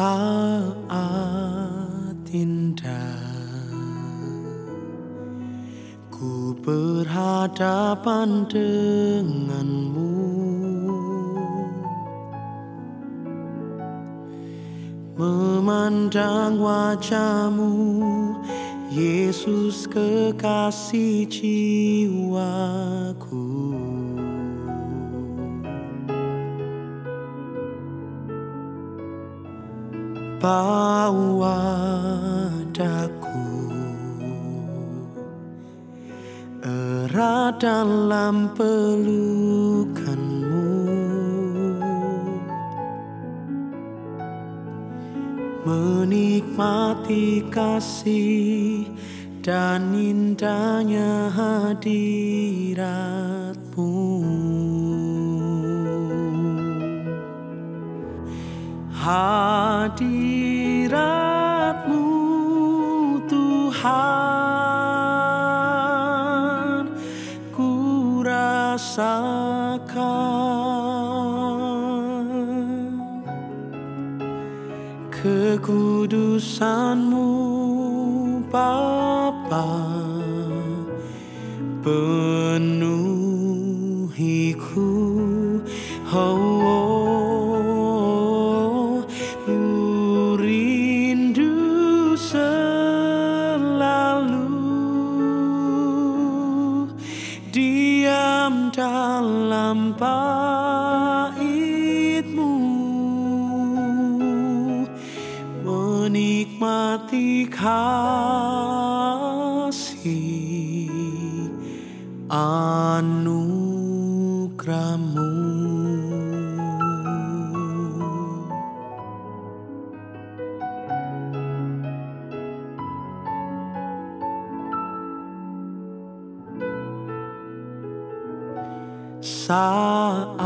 Saat indah ku berhadapan denganmu, memandang wajahmu, Yesus kekasih jiwaku. Bawa daku erat dalam pelukanmu, menikmati kasih dan indahnya hadiratmu. Hadiratmu Tuhan ku rasakan, kekudusan-Mu Bapa penuhiku. Diam dalam bait-Mu, menikmati kasih anugerah-Mu. Saat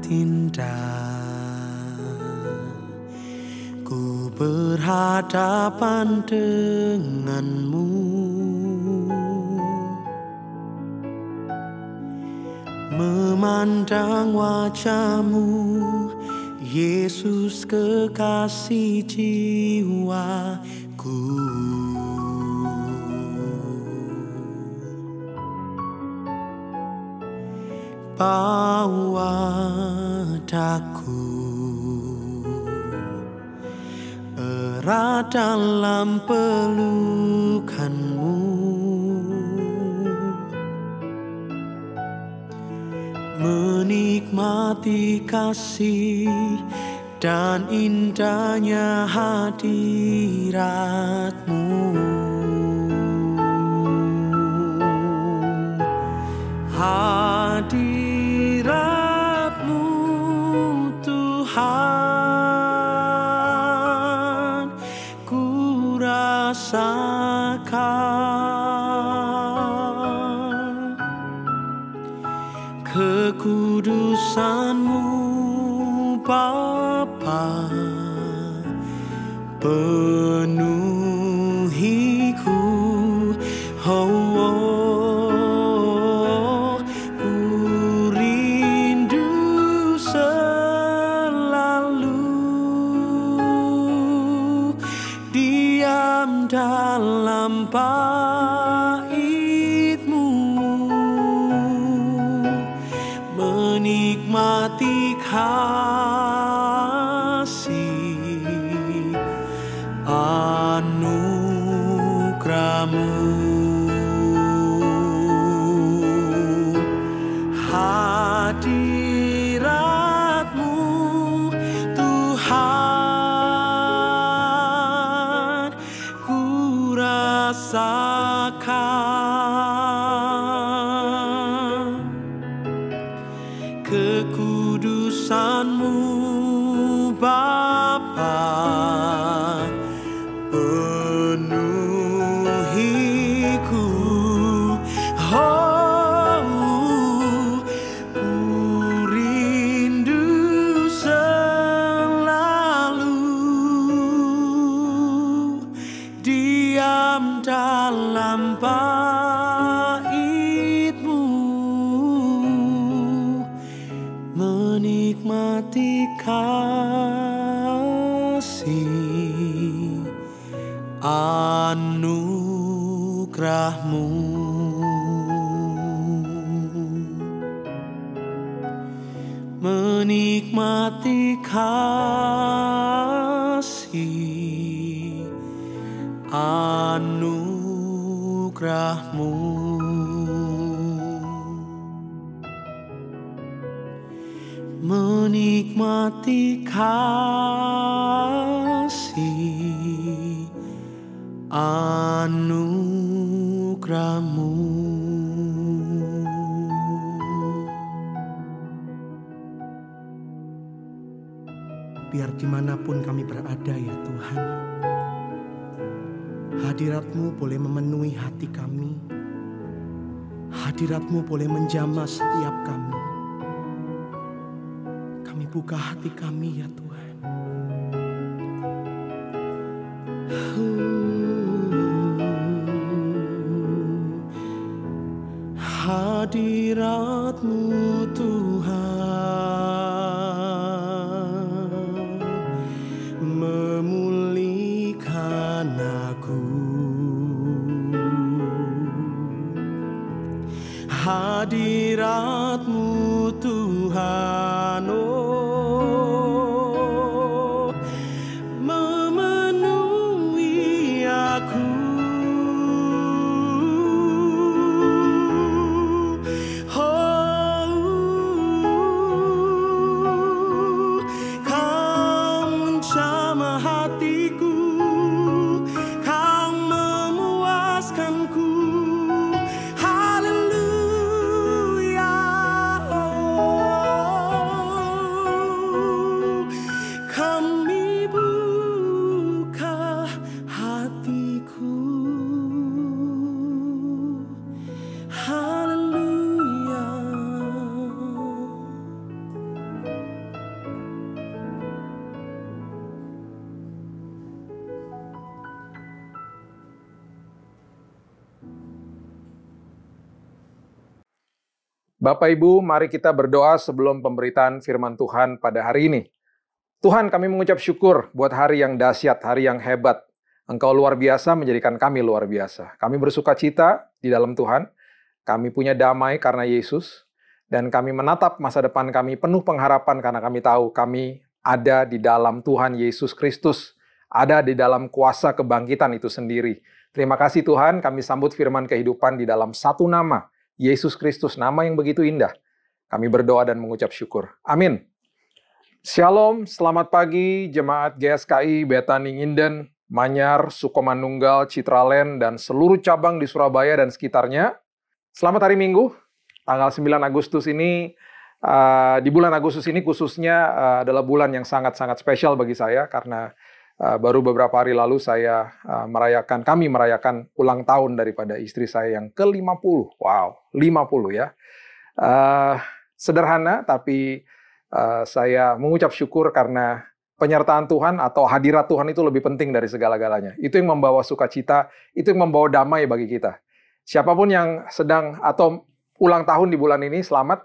indah ku berhadapan denganmu, memandang wajah-Mu, Yesus kekasih jiwaku. Bawa daku erat dalam pelukan-Mu, menikmati kasih dan indahnya hadirat-Mu. Hadirat-Mu Tuhan ku rasakan, kekudusan-Mu Bapa penuhiku. Diam dalam bait-Mu, menikmati kasih anugerah-Mu. Hadirat-Mu Tuhan rasakan, kekudusan-Mu Bapa penuhiku. Ku rindu selalu diam dalam bait-Mu, menikmati kasih anugerahmu menikmati kasih anugerahmu menikmati kasih anugerahmu. Biar dimanapun kami berada ya Tuhan, hadirat-Mu boleh memenuhi hati kami, hadirat-Mu boleh menjamah setiap kami. Kami buka hati kami ya Tuhan. Hadirat-Mu Tuhan memulihkan aku. Hadirat-Mu Tuhan, oh, memenuhi aku. Kau menjamah hatiku, Kau memuaskanku. Haleluya, oh, kami buka hatiku. Haleluya. Bapak Ibu, mari kita berdoa sebelum pemberitaan firman Tuhan pada hari ini. Tuhan, kami mengucap syukur buat hari yang dahsyat, hari yang hebat. Engkau luar biasa menjadikan kami luar biasa. Kami bersuka cita di dalam Tuhan. Kami punya damai karena Yesus. Dan kami menatap masa depan kami penuh pengharapan karena kami tahu kami ada di dalam Tuhan Yesus Kristus. Ada di dalam kuasa kebangkitan itu sendiri. Terima kasih Tuhan, kami sambut firman kehidupan di dalam satu nama, Yesus Kristus, nama yang begitu indah. Kami berdoa dan mengucap syukur. Amin. Shalom, selamat pagi jemaat GSKI, Betani Nginden, Manyar, Sukomanunggal, Citraland, dan seluruh cabang di Surabaya dan sekitarnya. Selamat hari Minggu, tanggal 9 Agustus ini. Di bulan Agustus ini khususnya adalah bulan yang sangat-sangat spesial bagi saya, karena baru beberapa hari lalu kami merayakan ulang tahun daripada istri saya yang ke-50. Wow, 50 ya. Sederhana, tapi saya mengucap syukur karena penyertaan Tuhan atau hadirat Tuhan itu lebih penting dari segala-galanya. Itu yang membawa sukacita, itu yang membawa damai bagi kita. Siapapun yang sedang atau ulang tahun di bulan ini, selamat.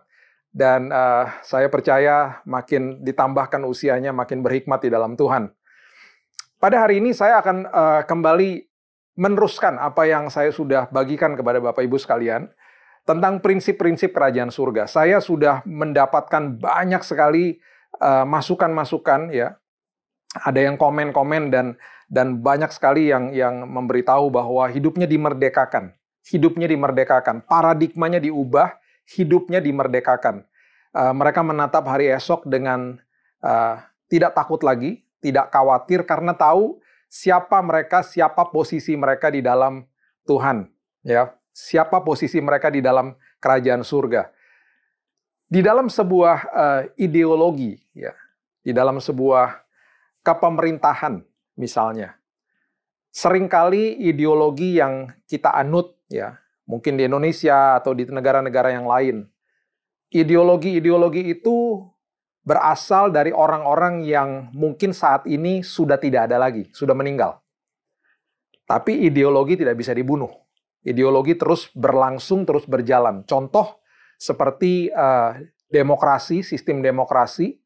Dan saya percaya makin ditambahkan usianya, makin berhikmat di dalam Tuhan. Pada hari ini saya akan kembali meneruskan apa yang saya sudah bagikan kepada Bapak Ibu sekalian tentang prinsip-prinsip kerajaan surga. Saya sudah mendapatkan banyak sekali masukan-masukan ya. Ada yang komen-komen dan banyak sekali yang memberitahu bahwa hidupnya dimerdekakan. Hidupnya dimerdekakan, paradigmanya diubah, hidupnya dimerdekakan. Mereka menatap hari esok dengan tidak takut lagi, tidak khawatir karena tahu siapa mereka, siapa posisi mereka di dalam Tuhan, ya. Siapa posisi mereka di dalam kerajaan surga. Di dalam sebuah ideologi, ya, di dalam sebuah kepemerintahan misalnya. Seringkali ideologi yang kita anut, ya, mungkin di Indonesia atau di negara-negara yang lain. Ideologi-ideologi itu berasal dari orang-orang yang mungkin saat ini sudah tidak ada lagi, sudah meninggal. Tapi ideologi tidak bisa dibunuh. Ideologi terus berlangsung, terus berjalan. Contoh seperti demokrasi, sistem demokrasi,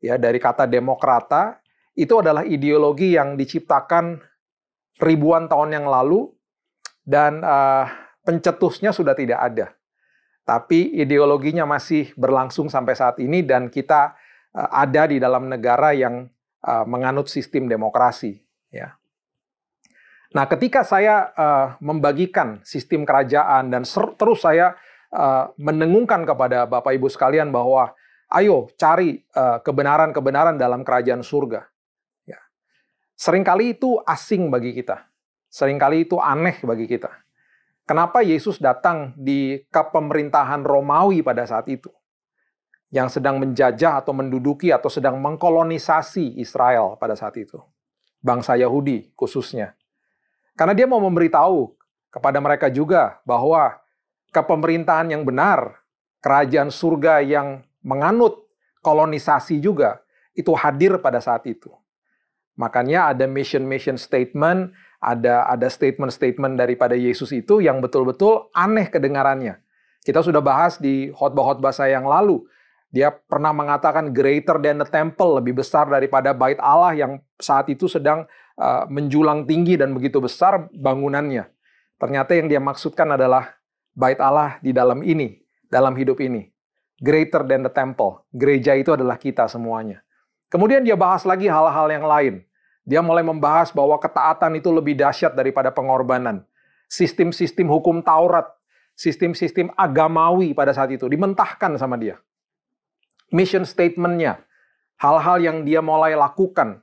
ya, dari kata demokrata, itu adalah ideologi yang diciptakan ribuan tahun yang lalu, dan pencetusnya sudah tidak ada. Tapi ideologinya masih berlangsung sampai saat ini, dan kita ada di dalam negara yang menganut sistem demokrasi. Ya. Nah, ketika saya membagikan sistem kerajaan dan terus saya mendengungkan kepada Bapak Ibu sekalian bahwa ayo cari kebenaran-kebenaran dalam kerajaan surga. Ya. Seringkali itu asing bagi kita. Seringkali itu aneh bagi kita. Kenapa Yesus datang di kepemerintahan Romawi pada saat itu? Yang sedang menjajah atau menduduki atau sedang mengkolonisasi Israel pada saat itu. Bangsa Yahudi khususnya. Karena dia mau memberitahu kepada mereka juga bahwa kepemerintahan yang benar, kerajaan surga yang menganut kolonisasi juga, itu hadir pada saat itu. Makanya ada mission statement, ada statement-statement daripada Yesus itu yang betul-betul aneh kedengarannya. Kita sudah bahas di khotbah-khotbah saya yang lalu. Dia pernah mengatakan greater than the temple, lebih besar daripada bait Allah yang saat itu sedang menjulang tinggi dan begitu besar bangunannya. Ternyata yang dia maksudkan adalah bait Allah di dalam ini, dalam hidup ini. Greater than the temple. Gereja itu adalah kita semuanya. Kemudian dia bahas lagi hal-hal yang lain. Dia mulai membahas bahwa ketaatan itu lebih dahsyat daripada pengorbanan. Sistem-sistem hukum Taurat, sistem-sistem agamawi pada saat itu dimentahkan sama dia. Mission statement-nya, hal-hal yang dia mulai lakukan,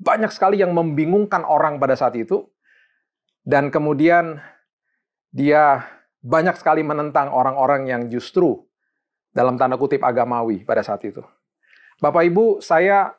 banyak sekali yang membingungkan orang pada saat itu. Dan kemudian dia banyak sekali menentang orang-orang yang justru dalam tanda kutip agamawi pada saat itu. Bapak Ibu, saya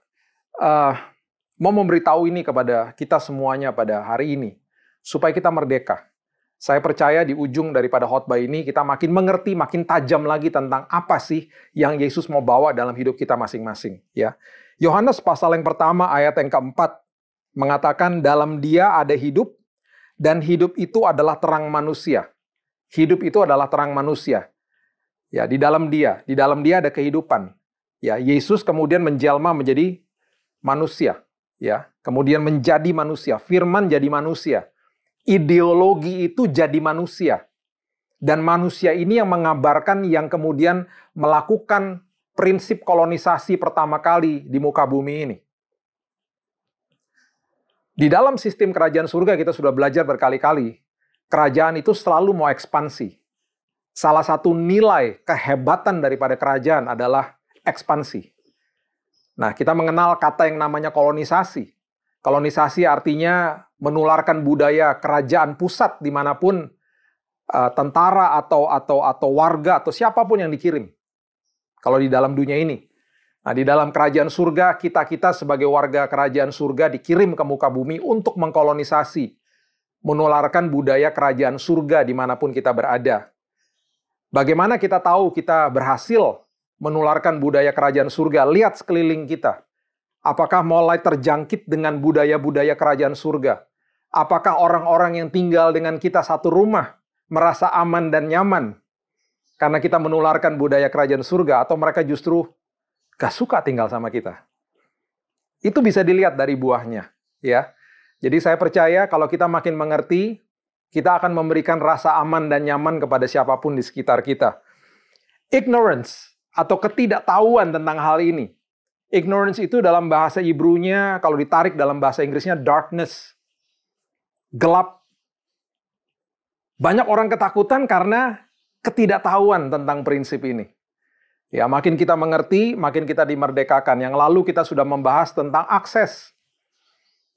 mau memberitahu ini kepada kita semuanya pada hari ini, supaya kita merdeka. Saya percaya di ujung daripada khotbah ini, kita makin mengerti, makin tajam lagi tentang apa sih yang Yesus mau bawa dalam hidup kita masing-masing. Ya. Yohanes pasal yang pertama, ayat yang keempat, mengatakan dalam dia ada hidup, dan hidup itu adalah terang manusia. Hidup itu adalah terang manusia. Ya, di dalam dia ada kehidupan. Ya, Yesus kemudian menjelma menjadi manusia. Ya, kemudian menjadi manusia, firman jadi manusia. Ideologi itu jadi manusia. Dan manusia ini yang mengabarkan yang kemudian melakukan prinsip kolonisasi pertama kali di muka bumi ini. Di dalam sistem kerajaan surga kita sudah belajar berkali-kali, kerajaan itu selalu mau ekspansi. Salah satu nilai kehebatan daripada kerajaan adalah ekspansi. Nah, kita mengenal kata yang namanya kolonisasi. Kolonisasi artinya menularkan budaya kerajaan pusat dimanapun tentara atau warga atau siapapun yang dikirim. Kalau di dalam dunia ini. Nah, di dalam kerajaan surga, kita sebagai warga kerajaan surga dikirim ke muka bumi untuk mengkolonisasi. Menularkan budaya kerajaan surga dimanapun kita berada. Bagaimana kita tahu kita berhasil menularkan budaya kerajaan surga? Lihat sekeliling kita. Apakah mulai terjangkit dengan budaya-budaya kerajaan surga? Apakah orang-orang yang tinggal dengan kita satu rumah merasa aman dan nyaman karena kita menularkan budaya kerajaan surga, atau mereka justru gak suka tinggal sama kita? Itu bisa dilihat dari buahnya, ya. Jadi saya percaya kalau kita makin mengerti, kita akan memberikan rasa aman dan nyaman kepada siapapun di sekitar kita. Ignorance atau ketidaktahuan tentang hal ini. Ignorance itu dalam bahasa Hebrew-nya, kalau ditarik dalam bahasa Inggrisnya, darkness. Gelap. Banyak orang ketakutan karena ketidaktahuan tentang prinsip ini. Ya, makin kita mengerti, makin kita dimerdekakan. Yang lalu kita sudah membahas tentang akses.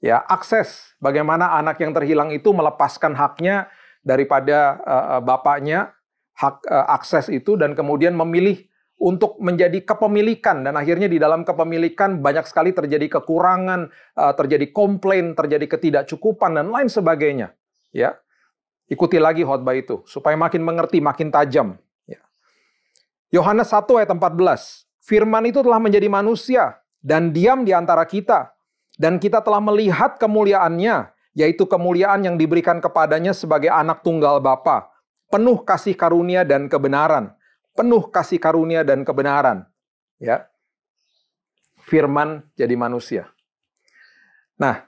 Ya, akses. Bagaimana anak yang terhilang itu melepaskan haknya daripada bapaknya, hak akses itu, dan kemudian memilih untuk menjadi kepemilikan. Dan akhirnya di dalam kepemilikan banyak sekali terjadi kekurangan, terjadi komplain, terjadi ketidakcukupan, dan lain sebagainya. Ya, ikuti lagi khotbah itu, supaya makin mengerti, makin tajam. Ya. Yohanes 1 ayat 14, firman itu telah menjadi manusia, dan diam di antara kita. Dan kita telah melihat kemuliaannya, yaitu kemuliaan yang diberikan kepadanya sebagai anak tunggal Bapa, penuh kasih karunia dan kebenaran. Penuh kasih karunia dan kebenaran. Ya. Firman jadi manusia. Nah,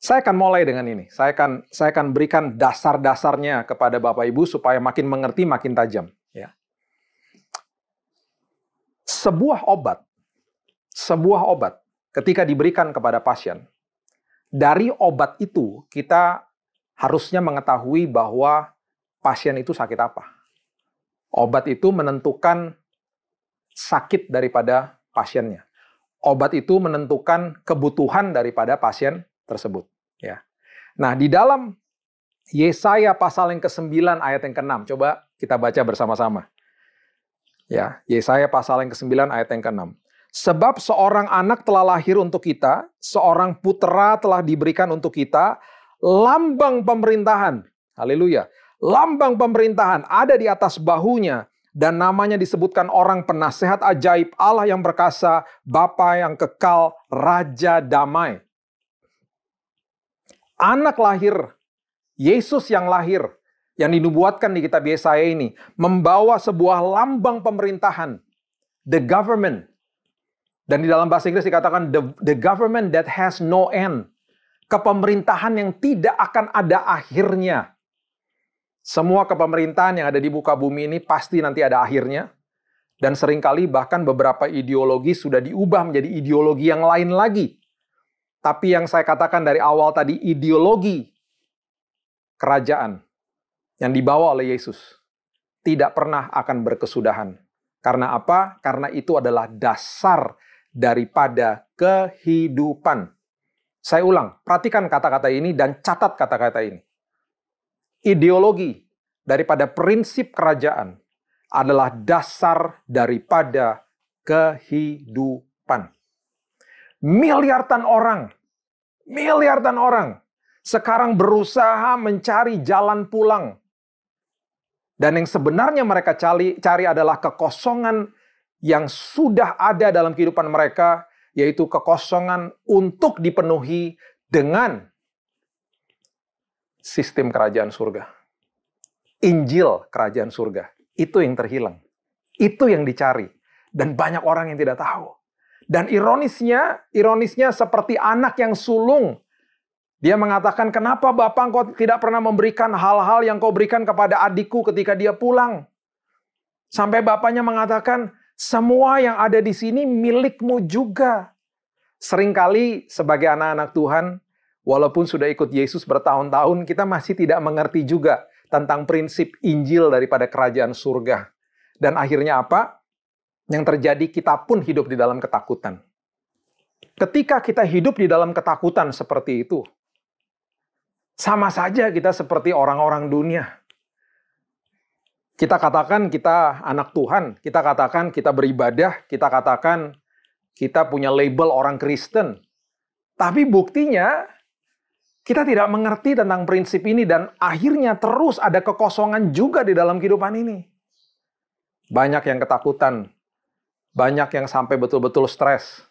Saya akan mulai dengan ini. Saya akan berikan dasar-dasarnya kepada Bapak Ibu supaya makin mengerti, makin tajam. Ya. Sebuah obat ketika diberikan kepada pasien, dari obat itu kita harusnya mengetahui bahwa pasien itu sakit apa. Obat itu menentukan sakit daripada pasiennya. Obat itu menentukan kebutuhan daripada pasien tersebut. Ya. Nah, di dalam Yesaya pasal yang ke-9 ayat yang ke-6, coba kita baca bersama-sama. Ya, Yesaya pasal yang ke-9 ayat yang ke-6. Sebab seorang anak telah lahir untuk kita, seorang putera telah diberikan untuk kita, lambang pemerintahan, haleluya, lambang pemerintahan ada di atas bahunya, dan namanya disebutkan orang penasehat ajaib, Allah yang perkasa, Bapa yang kekal, Raja damai. Anak lahir, Yesus yang lahir, yang dinubuatkan di kitab Yesaya ini, membawa sebuah lambang pemerintahan, the government. Dan di dalam bahasa Inggris dikatakan the government that has no end. Kepemerintahan yang tidak akan ada akhirnya. Semua kepemerintahan yang ada di muka bumi ini pasti nanti ada akhirnya. Dan seringkali bahkan beberapa ideologi sudah diubah menjadi ideologi yang lain lagi. Tapi yang saya katakan dari awal tadi, ideologi kerajaan yang dibawa oleh Yesus tidak pernah akan berkesudahan. Karena apa? Karena itu adalah dasar daripada kehidupan. Saya ulang, perhatikan kata-kata ini dan catat kata-kata ini. Ideologi daripada prinsip kerajaan adalah dasar daripada kehidupan. Miliaran orang sekarang berusaha mencari jalan pulang. Dan yang sebenarnya mereka cari adalah kekosongan yang sudah ada dalam kehidupan mereka, yaitu kekosongan untuk dipenuhi dengan sistem kerajaan surga. Injil kerajaan surga. Itu yang terhilang. Itu yang dicari. Dan banyak orang yang tidak tahu. Dan ironisnya seperti anak yang sulung. Dia mengatakan, kenapa Bapak engkau tidak pernah memberikan hal-hal yang kau berikan kepada adikku ketika dia pulang? Sampai bapaknya mengatakan, semua yang ada di sini milikmu juga. Seringkali sebagai anak-anak Tuhan, walaupun sudah ikut Yesus bertahun-tahun, kita masih tidak mengerti juga tentang prinsip Injil daripada kerajaan surga. Dan akhirnya apa? Yang terjadi, kita pun hidup di dalam ketakutan. Ketika kita hidup di dalam ketakutan seperti itu, sama saja kita seperti orang-orang dunia. Kita katakan kita anak Tuhan, kita katakan kita beribadah, kita katakan kita punya label orang Kristen. Tapi buktinya, kita tidak mengerti tentang prinsip ini dan akhirnya terus ada kekosongan juga di dalam kehidupan ini. Banyak yang ketakutan, banyak yang sampai betul-betul stres.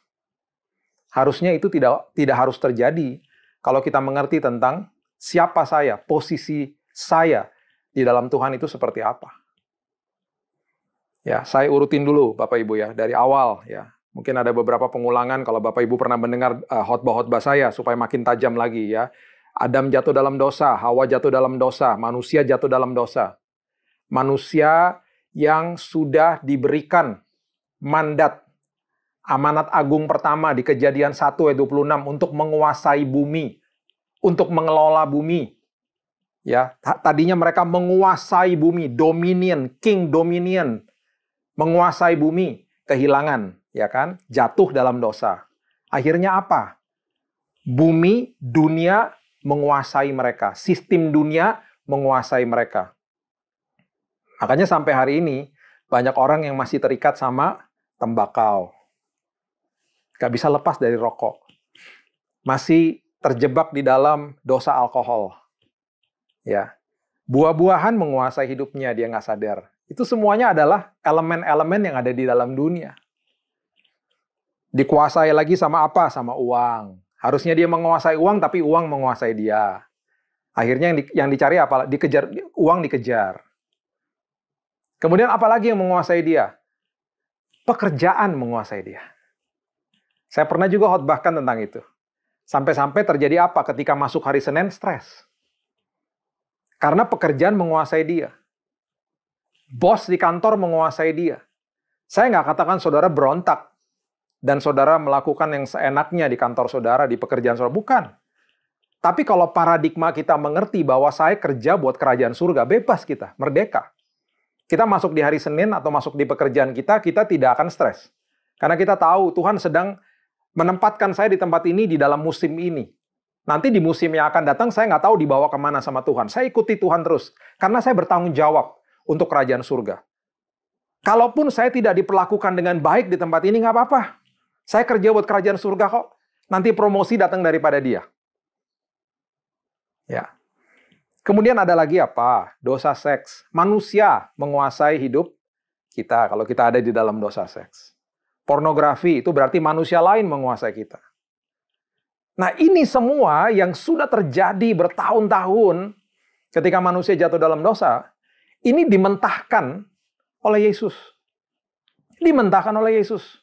Harusnya itu tidak harus terjadi kalau kita mengerti tentang siapa saya, posisi saya di dalam Tuhan itu seperti apa. Ya, saya urutin dulu Bapak Ibu ya, dari awal ya. Mungkin ada beberapa pengulangan kalau Bapak Ibu pernah mendengar khotbah-khotbah saya supaya makin tajam lagi ya. Adam jatuh dalam dosa, Hawa jatuh dalam dosa, manusia jatuh dalam dosa. Manusia yang sudah diberikan mandat amanat agung pertama di Kejadian 1 ayat 26 untuk menguasai bumi, untuk mengelola bumi. Ya, tadinya mereka menguasai bumi, dominion, king dominion, menguasai bumi, kehilangan, ya kan? Jatuh dalam dosa. Akhirnya apa? Bumi, dunia menguasai mereka, sistem dunia menguasai mereka. Makanya sampai hari ini banyak orang yang masih terikat sama tembakau. Gak bisa lepas dari rokok. Masih terjebak di dalam dosa alkohol. Ya. Buah-buahan menguasai hidupnya, dia nggak sadar. Itu semuanya adalah elemen-elemen yang ada di dalam dunia. Dikuasai lagi sama apa? Sama uang. Harusnya dia menguasai uang, tapi uang menguasai dia. Akhirnya yang dicari apa? Dikejar, uang dikejar. Kemudian apalagi yang menguasai dia? Pekerjaan menguasai dia. Saya pernah juga khotbahkan tentang itu. Sampai-sampai terjadi apa ketika masuk hari Senin? Stres. Karena pekerjaan menguasai dia. Bos di kantor menguasai dia. Saya nggak katakan saudara berontak dan saudara melakukan yang seenaknya di kantor saudara, di pekerjaan saudara. Bukan. Tapi kalau paradigma kita mengerti bahwa saya kerja buat kerajaan surga, bebas kita, merdeka. Kita masuk di hari Senin atau masuk di pekerjaan kita tidak akan stres. Karena kita tahu Tuhan sedang menempatkan saya di tempat ini di dalam musim ini. Nanti di musim yang akan datang saya nggak tahu dibawa kemana sama Tuhan. Saya ikuti Tuhan terus. Karena saya bertanggung jawab untuk kerajaan surga. Kalaupun saya tidak diperlakukan dengan baik di tempat ini, nggak apa-apa. Saya kerja buat kerajaan surga kok. Nanti promosi datang daripada dia. Ya. Kemudian ada lagi apa? Dosa seks. Manusia menguasai hidup kita kalau kita ada di dalam dosa seks. Pornografi itu berarti manusia lain menguasai kita. Nah, ini semua yang sudah terjadi bertahun-tahun ketika manusia jatuh dalam dosa, ini dimentahkan oleh Yesus. Dimentahkan oleh Yesus.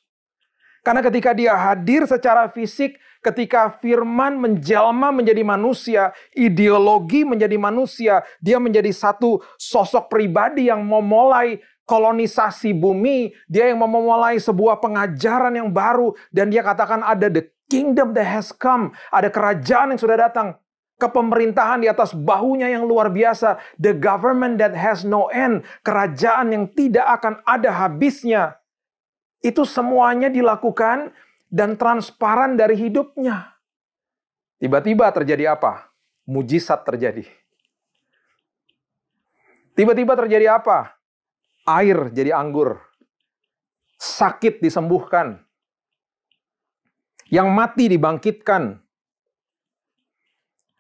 Karena ketika dia hadir secara fisik, ketika firman menjelma menjadi manusia, ideologi menjadi manusia, dia menjadi satu sosok pribadi yang memulai kolonisasi bumi, dia yang memulai sebuah pengajaran yang baru, dan dia katakan ada the kingdom that has come, ada kerajaan yang sudah datang, kepemerintahan di atas bahunya yang luar biasa, the government that has no end, kerajaan yang tidak akan ada habisnya. Itu semuanya dilakukan dan transparan dari hidupnya. Tiba-tiba terjadi apa? Mujizat terjadi. Tiba-tiba terjadi apa? Air jadi anggur. Sakit disembuhkan. Yang mati dibangkitkan.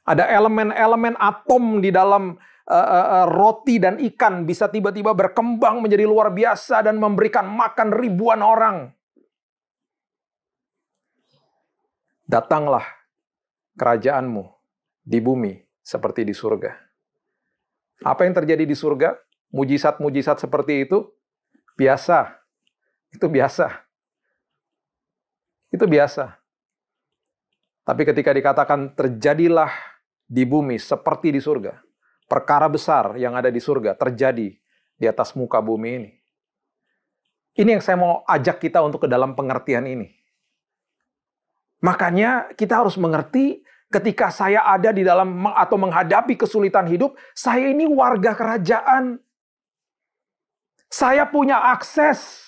Ada elemen-elemen atom di dalam roti dan ikan bisa tiba-tiba berkembang menjadi luar biasa dan memberikan makan ribuan orang. Datanglah kerajaanmu di bumi seperti di surga. Apa yang terjadi di surga? Mujizat-mujizat seperti itu biasa. Itu biasa. Itu biasa. Tapi ketika dikatakan terjadilah di bumi seperti di surga, perkara besar yang ada di surga terjadi di atas muka bumi ini. Ini yang saya mau ajak kita untuk ke dalam pengertian ini. Makanya kita harus mengerti ketika saya ada di dalam atau menghadapi kesulitan hidup, saya ini warga kerajaan. Saya punya akses.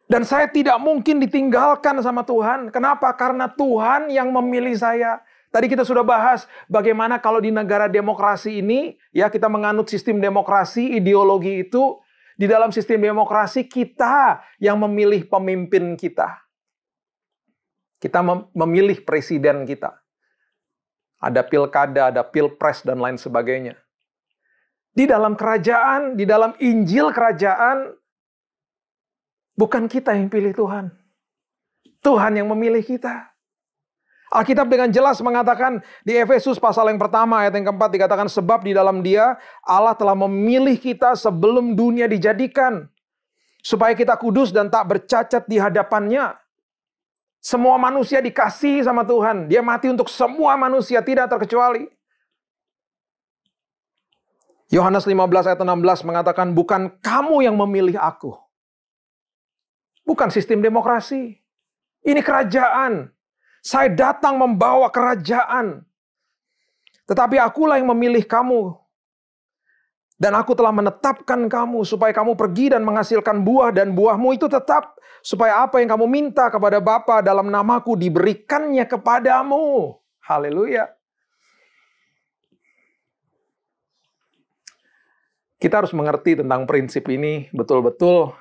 Dan saya tidak mungkin ditinggalkan sama Tuhan. Kenapa? Karena Tuhan yang memilih saya. Tadi kita sudah bahas bagaimana kalau di negara demokrasi ini, ya kita menganut sistem demokrasi, ideologi itu, di dalam sistem demokrasi kita yang memilih pemimpin kita. Kita memilih presiden kita. Ada pilkada, ada pilpres, dan lain sebagainya. Di dalam kerajaan, di dalam Injil kerajaan, bukan kita yang pilih Tuhan. Tuhan yang memilih kita. Alkitab dengan jelas mengatakan di Efesus pasal yang pertama ayat yang keempat dikatakan sebab di dalam Dia Allah telah memilih kita sebelum dunia dijadikan supaya kita kudus dan tak bercacat di hadapannya. Semua manusia dikasihi sama Tuhan. Dia mati untuk semua manusia tidak terkecuali. Yohanes 15 ayat 16 mengatakan bukan kamu yang memilih aku. Bukan sistem demokrasi. Ini kerajaan. Saya datang membawa kerajaan. Tetapi akulah yang memilih kamu. Dan aku telah menetapkan kamu supaya kamu pergi dan menghasilkan buah dan buahmu itu tetap. Supaya apa yang kamu minta kepada Bapa dalam namaku diberikannya kepadamu. Haleluya. Kita harus mengerti tentang prinsip ini betul-betul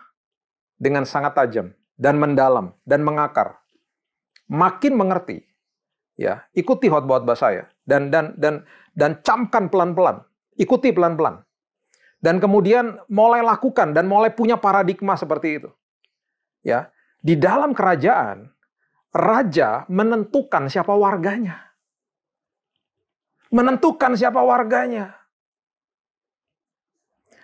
dengan sangat tajam dan mendalam dan mengakar. Makin mengerti, ya, ikuti khotbah saya dan camkan pelan-pelan, ikuti pelan-pelan. Dan kemudian mulai lakukan dan mulai punya paradigma seperti itu. Ya, di dalam kerajaan raja menentukan siapa warganya. Menentukan siapa warganya.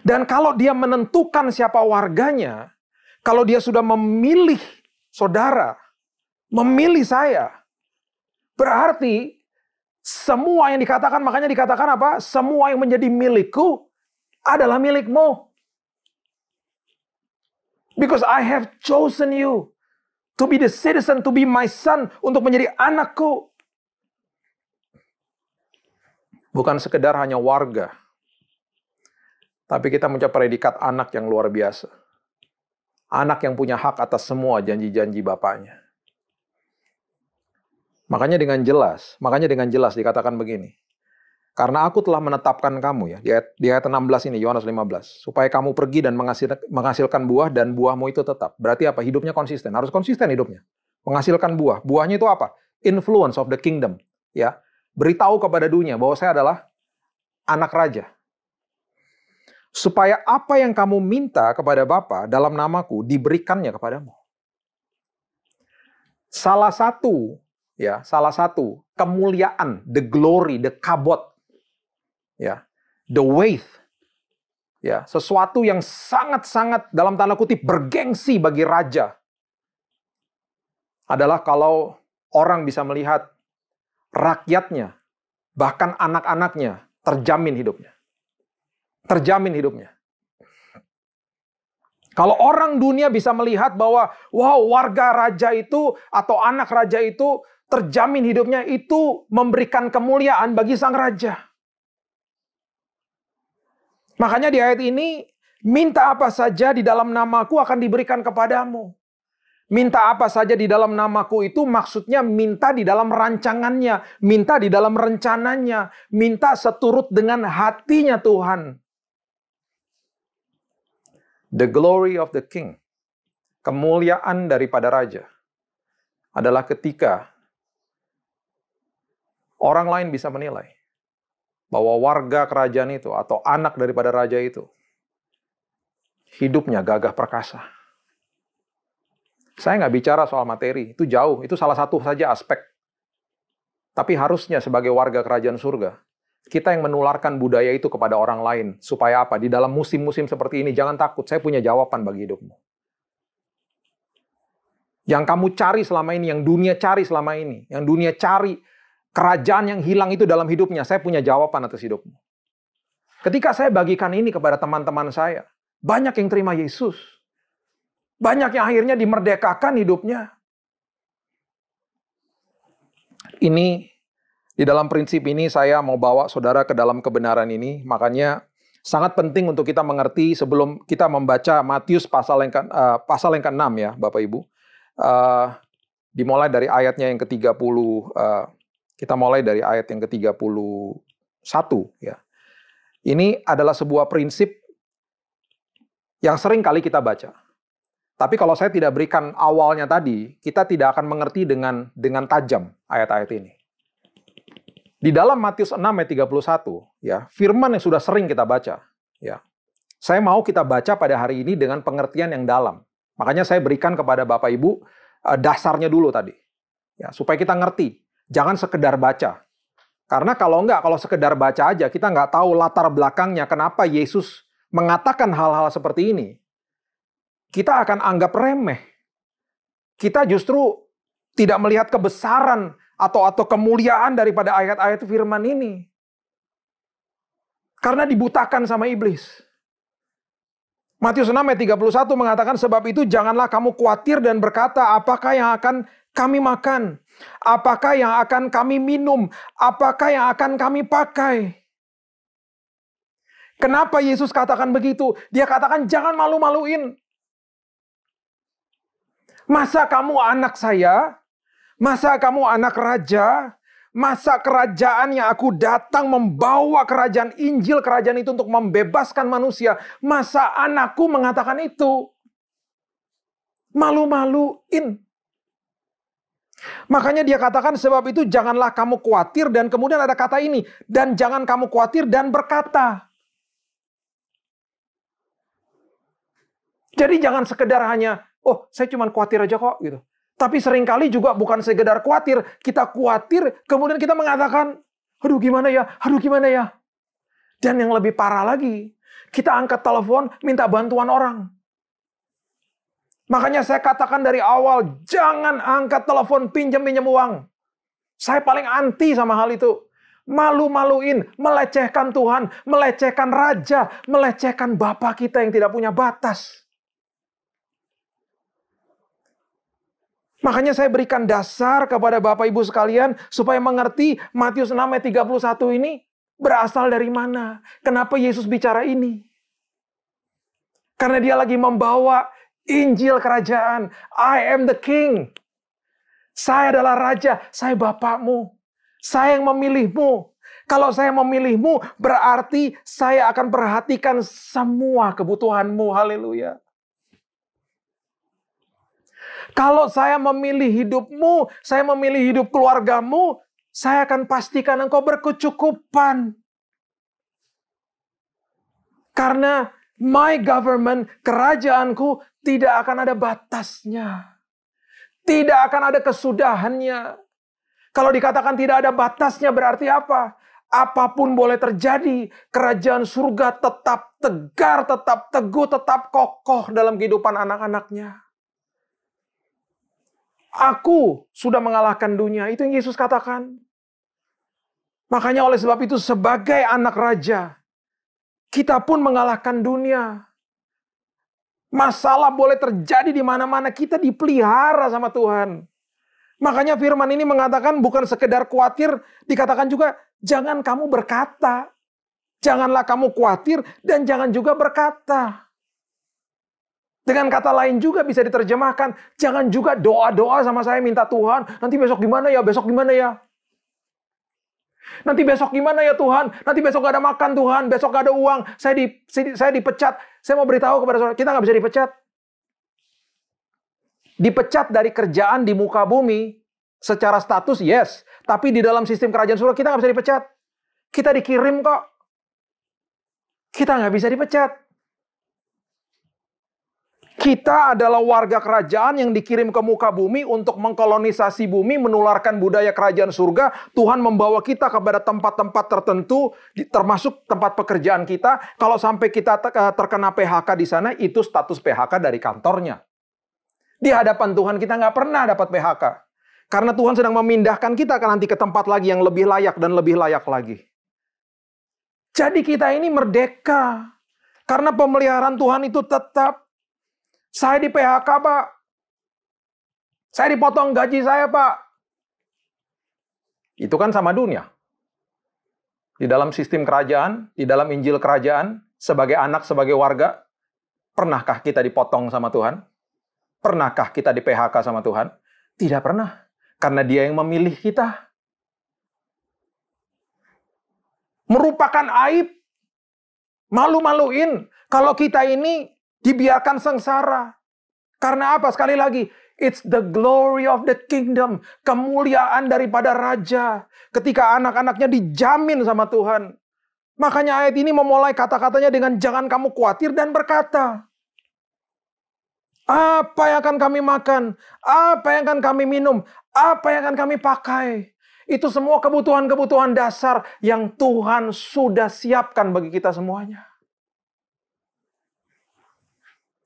Dan kalau dia menentukan siapa warganya, kalau dia sudah memilih saudara, memilih saya. Berarti semua yang dikatakan, makanya dikatakan apa? Semua yang menjadi milikku adalah milikmu. Because I have chosen you to be the citizen, to be my son, untuk menjadi anakku. Bukan sekedar hanya warga, tapi kita mencapai predikat anak yang luar biasa. Anak yang punya hak atas semua janji-janji Bapaknya. Makanya dengan jelas dikatakan begini. Karena aku telah menetapkan kamu, ya, di ayat 16 ini, Yohanes 15, supaya kamu pergi dan menghasilkan buah, dan buahmu itu tetap. Berarti apa? Hidupnya konsisten. Harus konsisten hidupnya. Menghasilkan buah. Buahnya itu apa? Influence of the kingdom. Ya, beritahu kepada dunia bahwa saya adalah anak raja. Supaya apa yang kamu minta kepada Bapa dalam namaku diberikannya kepadamu. Salah satu kemuliaan, the glory, the kabod, ya, the weight, ya, sesuatu yang sangat-sangat dalam tanda kutip bergengsi bagi raja adalah kalau orang bisa melihat rakyatnya, bahkan anak-anaknya terjamin hidupnya. Terjamin hidupnya. Kalau orang dunia bisa melihat bahwa wow, warga raja itu atau anak raja itu terjamin hidupnya, itu memberikan kemuliaan bagi sang raja. Makanya di ayat ini, minta apa saja di dalam namaku akan diberikan kepadamu. Minta apa saja di dalam namaku itu maksudnya minta di dalam rancangannya, minta di dalam rencananya, minta seturut dengan hatinya Tuhan. The glory of the king, kemuliaan daripada raja, adalah ketika orang lain bisa menilai bahwa warga kerajaan itu atau anak daripada raja itu hidupnya gagah perkasa. Saya nggak bicara soal materi, itu jauh, itu salah satu saja aspek. Tapi harusnya sebagai warga kerajaan surga, kita yang menularkan budaya itu kepada orang lain. Supaya apa? Di dalam musim-musim seperti ini, jangan takut, saya punya jawaban bagi hidupmu. Yang kamu cari selama ini, yang dunia cari selama ini, yang dunia cari, kerajaan yang hilang itu dalam hidupnya, saya punya jawaban atas hidupmu. Ketika saya bagikan ini kepada teman-teman saya, banyak yang terima Yesus. Banyak yang akhirnya dimerdekakan hidupnya. Ini, di dalam prinsip ini saya mau bawa saudara ke dalam kebenaran ini. Makanya sangat penting untuk kita mengerti sebelum kita membaca Matius pasal yang ke-6 ya Bapak Ibu. Dimulai dari ayatnya yang ke-30. Kita mulai dari ayat yang ke-31 ya. Ini adalah sebuah prinsip yang sering kali kita baca. Tapi kalau saya tidak berikan awalnya tadi, kita tidak akan mengerti dengan tajam ayat-ayat ini. Di dalam Matius 6 ayat 31, ya, firman yang sudah sering kita baca, ya. Saya mau kita baca pada hari ini dengan pengertian yang dalam. Makanya saya berikan kepada Bapak Ibu dasarnya dulu tadi. Ya, supaya kita ngerti. Jangan sekedar baca. Karena kalau sekedar baca aja, kita nggak tahu latar belakangnya kenapa Yesus mengatakan hal-hal seperti ini. Kita akan anggap remeh. Kita justru tidak melihat kebesaran atau kemuliaan daripada ayat-ayat firman ini. Karena dibutakan sama iblis. Matius 6 ayat 31 mengatakan, sebab itu janganlah kamu khawatir dan berkata, apakah yang akan kami makan? Apakah yang akan kami minum? Apakah yang akan kami pakai? Kenapa Yesus katakan begitu? Dia katakan jangan malu-maluin. Masa kamu anak saya? Masa kamu anak raja? Masa kerajaan yang aku datang membawa kerajaan Injil, kerajaan itu untuk membebaskan manusia. Masa anakku mengatakan itu? Malu-maluin. Makanya dia katakan sebab itu janganlah kamu khawatir, dan kemudian ada kata ini, dan jangan kamu khawatir dan berkata. Jadi jangan sekedar hanya, oh saya cuma khawatir aja kok gitu. Tapi seringkali juga bukan sekedar khawatir, kita khawatir kemudian kita mengatakan, aduh gimana ya. Dan yang lebih parah lagi, kita angkat telepon minta bantuan orang. Makanya saya katakan dari awal, jangan angkat telepon pinjam-pinjam uang. Saya paling anti sama hal itu. Malu-maluin, melecehkan Tuhan, melecehkan Raja, melecehkan Bapa kita yang tidak punya batas. Makanya saya berikan dasar kepada Bapak Ibu sekalian supaya mengerti Matius 6 ayat 31 ini berasal dari mana. Kenapa Yesus bicara ini? Karena dia lagi membawa Injil kerajaan. I am the king. Saya adalah raja, saya bapakmu. Saya yang memilihmu. Kalau saya memilihmu, berarti saya akan perhatikan semua kebutuhanmu. Haleluya. Kalau saya memilih hidupmu, saya memilih hidup keluargamu, saya akan pastikan engkau berkecukupan. Karena my government, kerajaanku, tidak akan ada batasnya. Tidak akan ada kesudahannya. Kalau dikatakan tidak ada batasnya berarti apa? Apapun boleh terjadi, kerajaan surga tetap tegar, tetap teguh, tetap kokoh dalam kehidupan anak-anaknya. Aku sudah mengalahkan dunia. Itu yang Yesus katakan. Makanya oleh sebab itu sebagai anak raja, kita pun mengalahkan dunia. Masalah boleh terjadi di mana-mana. Kita dipelihara sama Tuhan. Makanya firman ini mengatakan bukan sekedar khawatir. Dikatakan juga jangan kamu berkata. Janganlah kamu khawatir dan jangan juga berkata. Dengan kata lain juga bisa diterjemahkan, jangan juga doa-doa sama saya minta Tuhan, nanti besok gimana ya, besok gimana ya? Nanti besok gimana ya Tuhan? Nanti besok gak ada makan Tuhan, besok gak ada uang, saya dipecat. Saya mau beritahu kepada saudara, kita gak bisa dipecat. Dipecat dari kerjaan di muka bumi, secara status yes, tapi di dalam sistem kerajaan surga kita gak bisa dipecat. Kita dikirim kok. Kita gak bisa dipecat. Kita adalah warga kerajaan yang dikirim ke muka bumi untuk mengkolonisasi bumi, menularkan budaya kerajaan surga. Tuhan membawa kita kepada tempat-tempat tertentu, termasuk tempat pekerjaan kita. Kalau sampai kita terkena PHK di sana, itu status PHK dari kantornya. Di hadapan Tuhan kita nggak pernah dapat PHK. Karena Tuhan sedang memindahkan kita nanti ke tempat lagi yang lebih layak dan lebih layak lagi. Jadi kita ini merdeka. Karena pemeliharaan Tuhan itu tetap. Saya di PHK, Pak. Saya dipotong gaji saya, Pak. Itu kan sama dunia. Di dalam sistem kerajaan, di dalam Injil kerajaan, sebagai anak, sebagai warga, pernahkah kita dipotong sama Tuhan? Pernahkah kita di PHK sama Tuhan? Tidak pernah. Karena Dia yang memilih kita. Merupakan aib. Malu-maluin. Kalau kita ini dibiarkan sengsara. Karena apa? Sekali lagi, it's the glory of the kingdom. Kemuliaan daripada raja. Ketika anak-anaknya dijamin sama Tuhan. Makanya ayat ini memulai kata-katanya dengan jangan kamu khawatir dan berkata. Apa yang akan kami makan? Apa yang akan kami minum? Apa yang akan kami pakai? Itu semua kebutuhan-kebutuhan dasar yang Tuhan sudah siapkan bagi kita semuanya.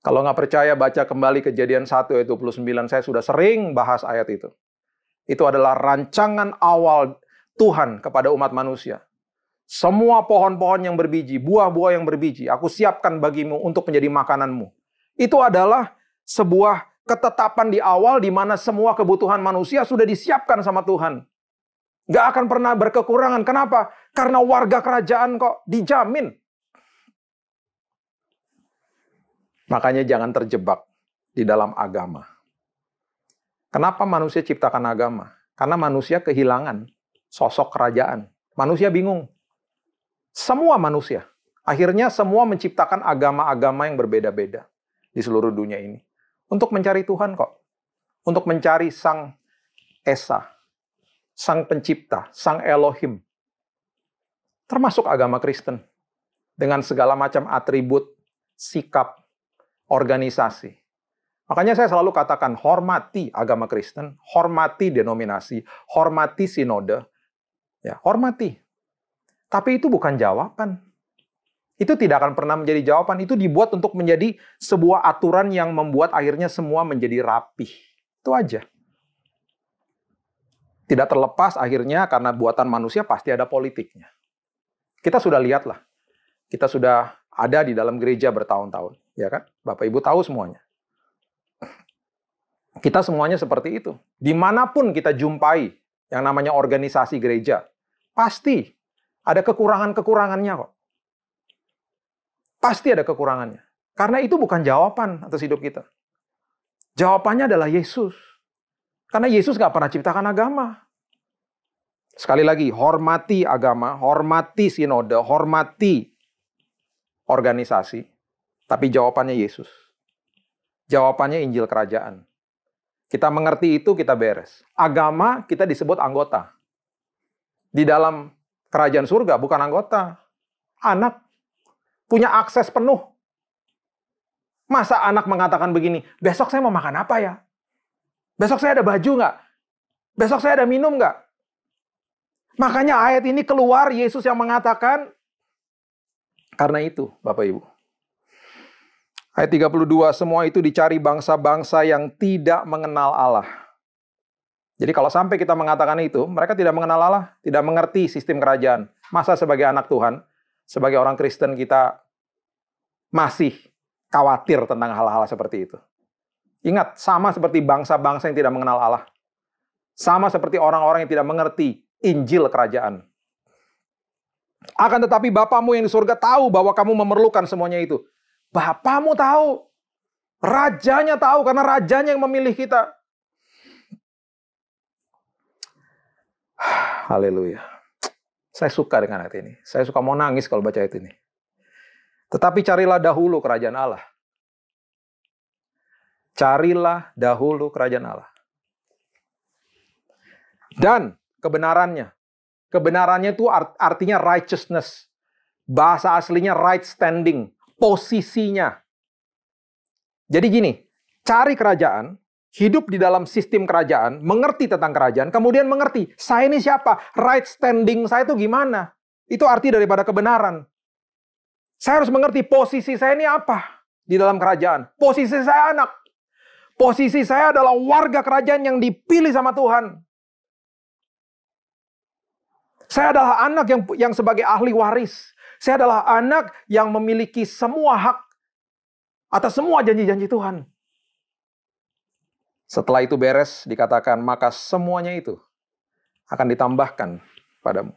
Kalau nggak percaya, baca kembali Kejadian 1 ayat 29. Saya sudah sering bahas ayat itu. Itu adalah rancangan awal Tuhan kepada umat manusia. Semua pohon-pohon yang berbiji, buah-buah yang berbiji, aku siapkan bagimu untuk menjadi makananmu. Itu adalah sebuah ketetapan di awal di mana semua kebutuhan manusia sudah disiapkan sama Tuhan. Nggak akan pernah berkekurangan. Kenapa? Karena warga kerajaan kok dijamin. Makanya jangan terjebak di dalam agama. Kenapa manusia ciptakan agama? Karena manusia kehilangan sosok kerajaan. Manusia bingung. Semua manusia. Akhirnya semua menciptakan agama-agama yang berbeda-beda di seluruh dunia ini. Untuk mencari Tuhan kok. Untuk mencari Sang Esa. Sang Pencipta. Sang Elohim. Termasuk agama Kristen. Dengan segala macam atribut, sikap, organisasi. Makanya saya selalu katakan, hormati agama Kristen, hormati denominasi, hormati sinode, ya, hormati. Tapi itu bukan jawaban. Itu tidak akan pernah menjadi jawaban. Itu dibuat untuk menjadi sebuah aturan yang membuat akhirnya semua menjadi rapih. Itu aja. Tidak terlepas akhirnya karena buatan manusia pasti ada politiknya. Kita sudah lihatlah. Kita sudah ada di dalam gereja bertahun-tahun. Ya kan? Bapak Ibu tahu semuanya. Kita semuanya seperti itu. Dimanapun kita jumpai yang namanya organisasi gereja, pasti ada kekurangan-kekurangannya kok. Pasti ada kekurangannya. Karena itu bukan jawaban atas hidup kita. Jawabannya adalah Yesus. Karena Yesus nggak pernah ciptakan agama. Sekali lagi, hormati agama, hormati sinode, hormati organisasi. Tapi jawabannya Yesus. Jawabannya Injil Kerajaan. Kita mengerti itu, kita beres. Agama, kita disebut anggota. Di dalam kerajaan surga, bukan anggota. Anak. Punya akses penuh. Masa anak mengatakan begini, besok saya mau makan apa ya? Besok saya ada baju nggak? Besok saya ada minum nggak? Makanya ayat ini keluar, Yesus yang mengatakan, karena itu, Bapak Ibu. Ayat 32, semua itu dicari bangsa-bangsa yang tidak mengenal Allah. Jadi kalau sampai kita mengatakan itu, mereka tidak mengenal Allah, tidak mengerti sistem kerajaan. Masa sebagai anak Tuhan, sebagai orang Kristen kita masih khawatir tentang hal-hal seperti itu. Ingat, sama seperti bangsa-bangsa yang tidak mengenal Allah. Sama seperti orang-orang yang tidak mengerti Injil Kerajaan. Akan tetapi Bapamu yang di surga tahu bahwa kamu memerlukan semuanya itu. Bapamu tahu. Rajanya tahu karena rajanya yang memilih kita. Haleluya. Saya suka dengan ayat ini. Saya suka mau nangis kalau baca ayat ini. Tetapi carilah dahulu kerajaan Allah. Carilah dahulu kerajaan Allah. Dan kebenarannya. Kebenarannya itu artinya righteousness. Bahasa aslinya right standing. Posisinya. Jadi gini, cari kerajaan, hidup di dalam sistem kerajaan, mengerti tentang kerajaan, kemudian mengerti, saya ini siapa? Right standing saya itu gimana? Itu arti daripada kebenaran. Saya harus mengerti posisi saya ini apa di dalam kerajaan. Posisi saya anak. Posisi saya adalah warga kerajaan yang dipilih sama Tuhan. Saya adalah anak yang sebagai ahli waris. Saya adalah anak yang memiliki semua hak atas semua janji-janji Tuhan. Setelah itu beres, dikatakan, maka semuanya itu akan ditambahkan padamu.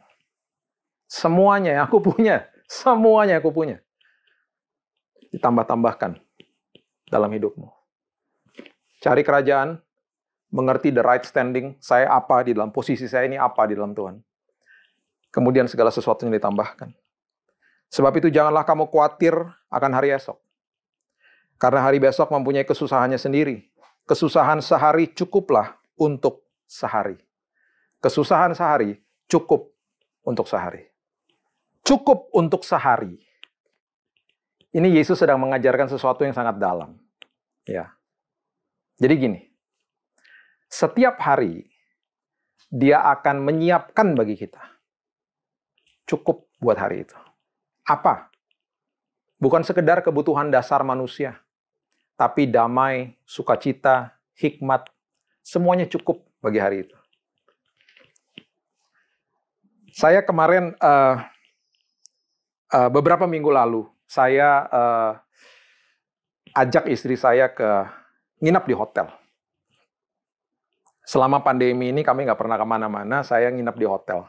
Semuanya yang aku punya. Semuanya yang aku punya. Ditambah-tambahkan dalam hidupmu. Cari kerajaan, mengerti the right standing, saya apa di dalam posisi saya ini, apa di dalam Tuhan. Kemudian segala sesuatunya ditambahkan. Sebab itu janganlah kamu khawatir akan hari esok. Karena hari besok mempunyai kesusahannya sendiri. Kesusahan sehari cukuplah untuk sehari. Kesusahan sehari cukup untuk sehari. Cukup untuk sehari. Ini Yesus sedang mengajarkan sesuatu yang sangat dalam. Ya. Jadi gini. Setiap hari dia akan menyiapkan bagi kita. Cukup buat hari itu. Apa? Bukan sekedar kebutuhan dasar manusia. Tapi damai, sukacita, hikmat, semuanya cukup bagi hari itu. Saya kemarin, beberapa minggu lalu, saya ajak istri saya nginap di hotel. Selama pandemi ini kami nggak pernah kemana-mana, saya nginap di hotel.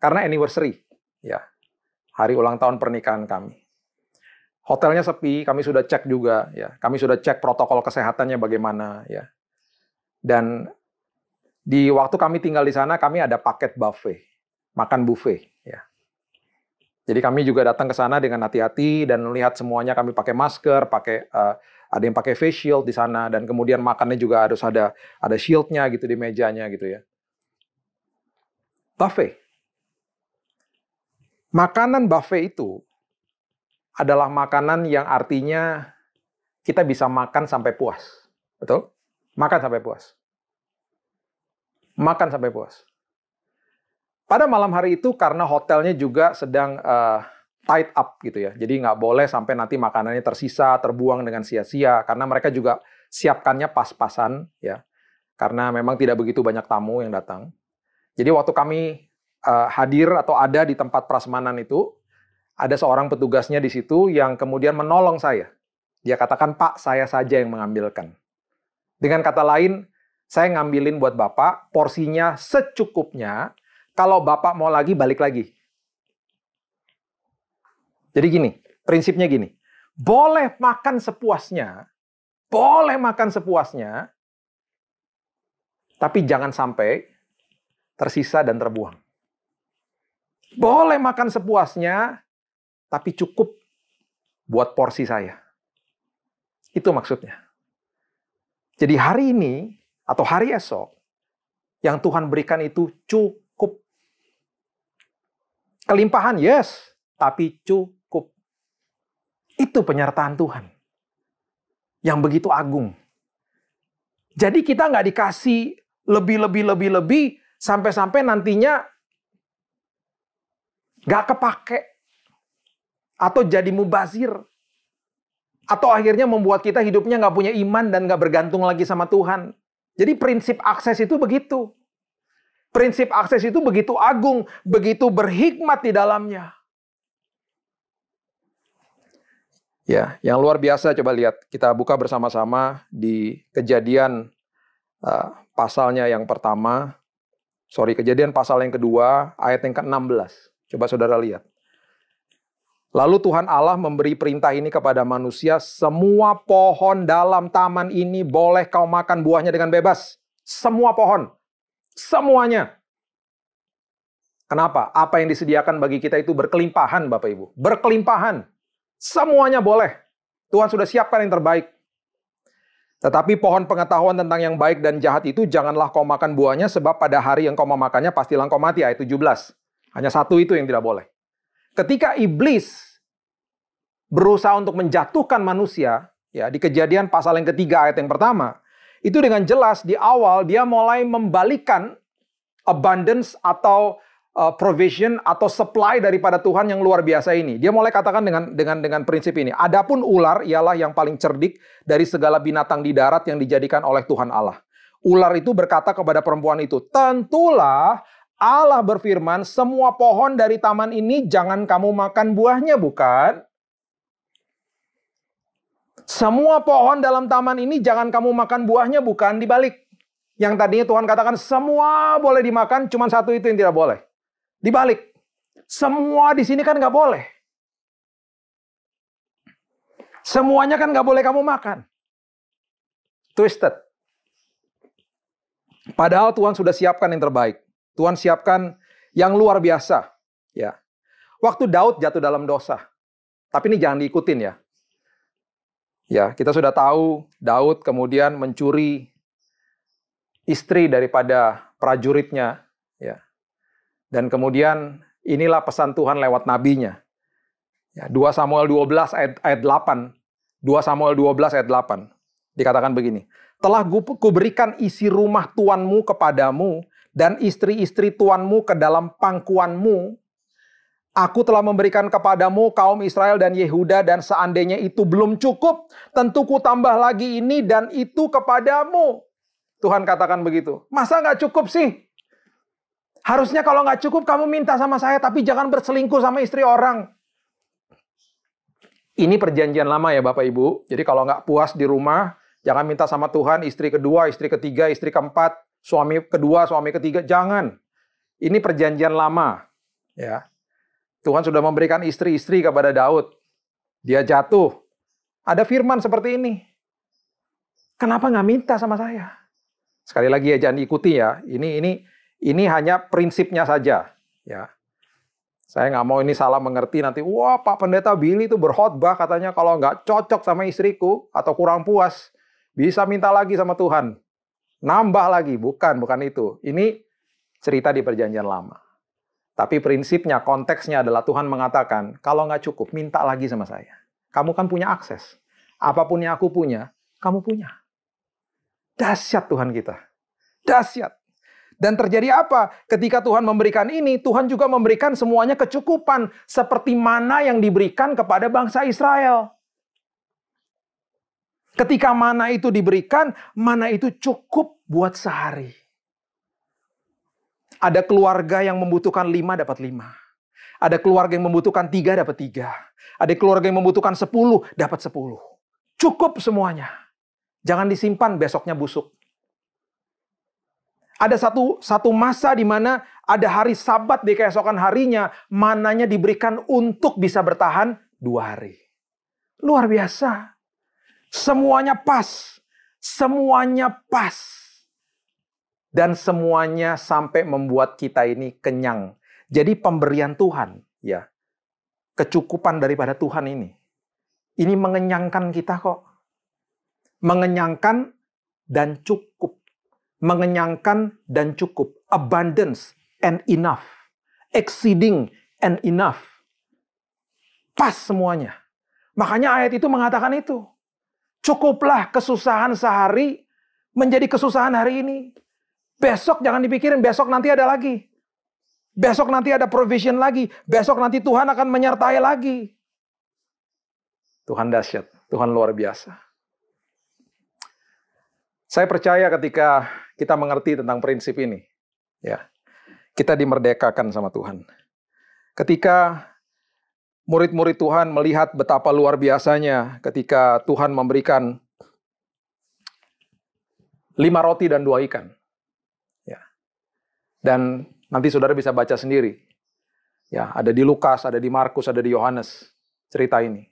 Karena anniversary, ya, hari ulang tahun pernikahan kami. Hotelnya sepi, kami sudah cek juga, ya, kami sudah cek protokol kesehatannya bagaimana, ya. Dan di waktu kami tinggal di sana, kami ada paket buffet, makan buffet, ya. Jadi kami juga datang ke sana dengan hati-hati dan melihat semuanya, kami pakai masker, ada yang pakai face shield di sana, dan kemudian makannya juga harus ada shieldnya gitu di mejanya gitu ya. Buffet. Makanan buffet itu adalah makanan yang artinya kita bisa makan sampai puas. Betul? Makan sampai puas. Makan sampai puas. Pada malam hari itu karena hotelnya juga sedang tied up gitu ya. Jadi nggak boleh sampai nanti makanannya tersisa, terbuang dengan sia-sia. Karena mereka juga siapkannya pas-pasan ya. Karena memang tidak begitu banyak tamu yang datang. Jadi waktu kami hadir atau ada di tempat prasmanan itu, ada seorang petugasnya di situ yang kemudian menolong saya. Dia katakan, "Pak, saya saja yang mengambilkan." Dengan kata lain, saya ngambilin buat Bapak, porsinya secukupnya. Kalau Bapak mau lagi, balik lagi. Jadi gini, prinsipnya gini. Boleh makan sepuasnya, tapi jangan sampai tersisa dan terbuang. Boleh makan sepuasnya, tapi cukup buat porsi saya. Itu maksudnya. Jadi hari ini, atau hari esok, yang Tuhan berikan itu cukup. Kelimpahan, yes, tapi cukup. Itu penyertaan Tuhan. Yang begitu agung. Jadi kita nggak dikasih lebih, sampai-sampai nantinya nggak kepake. Atau jadi mubazir. Atau akhirnya membuat kita hidupnya nggak punya iman dan nggak bergantung lagi sama Tuhan. Jadi prinsip akses itu begitu. Prinsip akses itu begitu agung, begitu berhikmat di dalamnya. Ya, yang luar biasa coba lihat. Kita buka bersama-sama di Kejadian pasalnya yang pertama. Kejadian pasal yang kedua, ayat yang ke-16. Coba saudara lihat. Lalu Tuhan Allah memberi perintah ini kepada manusia, semua pohon dalam taman ini boleh kau makan buahnya dengan bebas. Semua pohon. Semuanya. Kenapa? Apa yang disediakan bagi kita itu berkelimpahan, Bapak Ibu. Berkelimpahan. Semuanya boleh. Tuhan sudah siapkan yang terbaik. Tetapi pohon pengetahuan tentang yang baik dan jahat itu janganlah kau makan buahnya, sebab pada hari yang kau memakannya pastilah kau mati. Ayat 17. Hanya satu itu yang tidak boleh. Ketika iblis berusaha untuk menjatuhkan manusia, ya di Kejadian pasal yang ketiga ayat yang pertama, itu dengan jelas di awal dia mulai membalikan abundance atau provision atau supply daripada Tuhan yang luar biasa ini. Dia mulai katakan dengan prinsip ini. Adapun ular ialah yang paling cerdik dari segala binatang di darat yang dijadikan oleh Tuhan Allah. Ular itu berkata kepada perempuan itu, tentulah Allah berfirman, semua pohon dari taman ini jangan kamu makan buahnya, bukan? Semua pohon dalam taman ini jangan kamu makan buahnya, bukan? Dibalik. Yang tadinya Tuhan katakan semua boleh dimakan, cuma satu itu yang tidak boleh. Dibalik. Semua di sini kan nggak boleh. Semuanya kan nggak boleh kamu makan. Twisted. Padahal Tuhan sudah siapkan yang terbaik. Tuhan siapkan yang luar biasa. Ya. Waktu Daud jatuh dalam dosa. Tapi ini jangan diikutin ya. Ya, kita sudah tahu Daud kemudian mencuri istri daripada prajuritnya, ya. Dan kemudian inilah pesan Tuhan lewat nabinya. Ya, 2 Samuel 12 ayat 8. 2 Samuel 12 ayat 8. Dikatakan begini, telah kuberikan isi rumah tuanmu kepadamu dan istri-istri tuanmu ke dalam pangkuanmu. Aku telah memberikan kepadamu kaum Israel dan Yehuda, dan seandainya itu belum cukup, tentu ku tambah lagi ini dan itu kepadamu. Tuhan katakan begitu. Masa nggak cukup sih? Harusnya kalau nggak cukup kamu minta sama saya, tapi jangan berselingkuh sama istri orang. Ini perjanjian lama ya Bapak Ibu. Jadi kalau nggak puas di rumah, jangan minta sama Tuhan istri kedua, istri ketiga, istri keempat, suami kedua, suami ketiga. Jangan. Ini perjanjian lama. Ya. Tuhan sudah memberikan istri-istri kepada Daud. Dia jatuh. Ada firman seperti ini. Kenapa nggak minta sama saya? Sekali lagi ya, jangan diikuti ya. Ini hanya prinsipnya saja. Ya. Saya nggak mau ini salah mengerti nanti. Wah, Pak Pendeta Billy itu berkhotbah katanya kalau nggak cocok sama istriku atau kurang puas, bisa minta lagi sama Tuhan. Nambah lagi. Bukan itu. Ini cerita di perjanjian lama. Tapi prinsipnya, konteksnya adalah Tuhan mengatakan, kalau nggak cukup, minta lagi sama saya. Kamu kan punya akses. Apapun yang aku punya, kamu punya. Dahsyat Tuhan kita. Dahsyat. Dan terjadi apa? Ketika Tuhan memberikan ini, Tuhan juga memberikan semuanya kecukupan. Seperti mana yang diberikan kepada bangsa Israel. Ketika mana itu diberikan, mana itu cukup buat sehari. Ada keluarga yang membutuhkan 5 dapat 5. Ada keluarga yang membutuhkan 3 dapat 3. Ada keluarga yang membutuhkan 10 dapat 10. Cukup semuanya. Jangan disimpan besoknya busuk. Ada satu masa di mana ada hari Sabat di keesokan harinya, mananya diberikan untuk bisa bertahan 2 hari. Luar biasa. Semuanya pas. Semuanya pas. Dan semuanya sampai membuat kita ini kenyang. Jadi pemberian Tuhan, ya, kecukupan daripada Tuhan ini mengenyangkan kita kok. Mengenyangkan dan cukup. Mengenyangkan dan cukup. Abundance and enough. Exceeding and enough. Pas semuanya. Makanya ayat itu mengatakan itu. Cukuplah kesusahan sehari menjadi kesusahan hari ini. Besok jangan dipikirin, besok nanti ada lagi. Besok nanti ada provision lagi. Besok nanti Tuhan akan menyertai lagi. Tuhan dahsyat, Tuhan luar biasa. Saya percaya ketika kita mengerti tentang prinsip ini, ya, kita dimerdekakan sama Tuhan. Ketika murid-murid Tuhan melihat betapa luar biasanya ketika Tuhan memberikan 5 roti dan 2 ikan. Ya. Dan nanti saudara bisa baca sendiri. Ya, ada di Lukas, ada di Markus, ada di Yohanes cerita ini.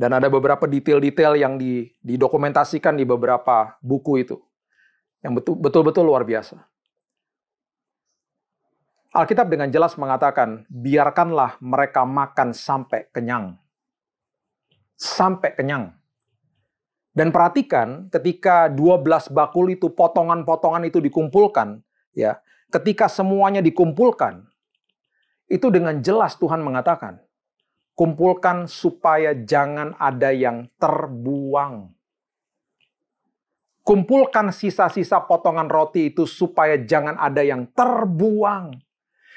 Dan ada beberapa detail-detail yang didokumentasikan di beberapa buku itu. Yang betul-betul luar biasa. Alkitab dengan jelas mengatakan, biarkanlah mereka makan sampai kenyang. Sampai kenyang. Dan perhatikan, ketika 12 bakul itu, potongan-potongan itu dikumpulkan, ya, ketika semuanya dikumpulkan, itu dengan jelas Tuhan mengatakan, kumpulkan supaya jangan ada yang terbuang. Kumpulkan sisa-sisa potongan roti itu supaya jangan ada yang terbuang.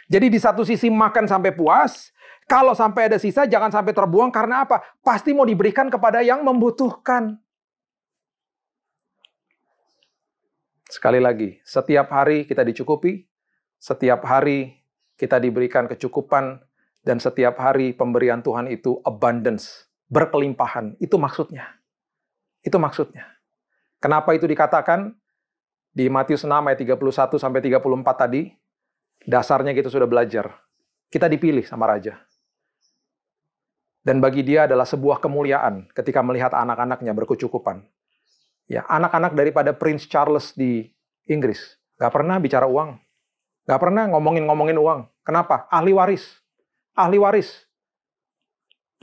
Jadi di satu sisi makan sampai puas, kalau sampai ada sisa jangan sampai terbuang karena apa? Pasti mau diberikan kepada yang membutuhkan. Sekali lagi, setiap hari kita dicukupi, setiap hari kita diberikan kecukupan, dan setiap hari pemberian Tuhan itu abundance, berkelimpahan. Itu maksudnya. Itu maksudnya. Kenapa itu dikatakan? Di Matius 6 ayat 31 sampai 34 tadi, dasarnya kita sudah belajar. Kita dipilih sama raja. Dan bagi dia adalah sebuah kemuliaan ketika melihat anak-anaknya berkecukupan. Ya, anak-anak daripada Prince Charles di Inggris. Gak pernah bicara uang. Gak pernah ngomongin uang. Kenapa? Ahli waris. Ahli waris.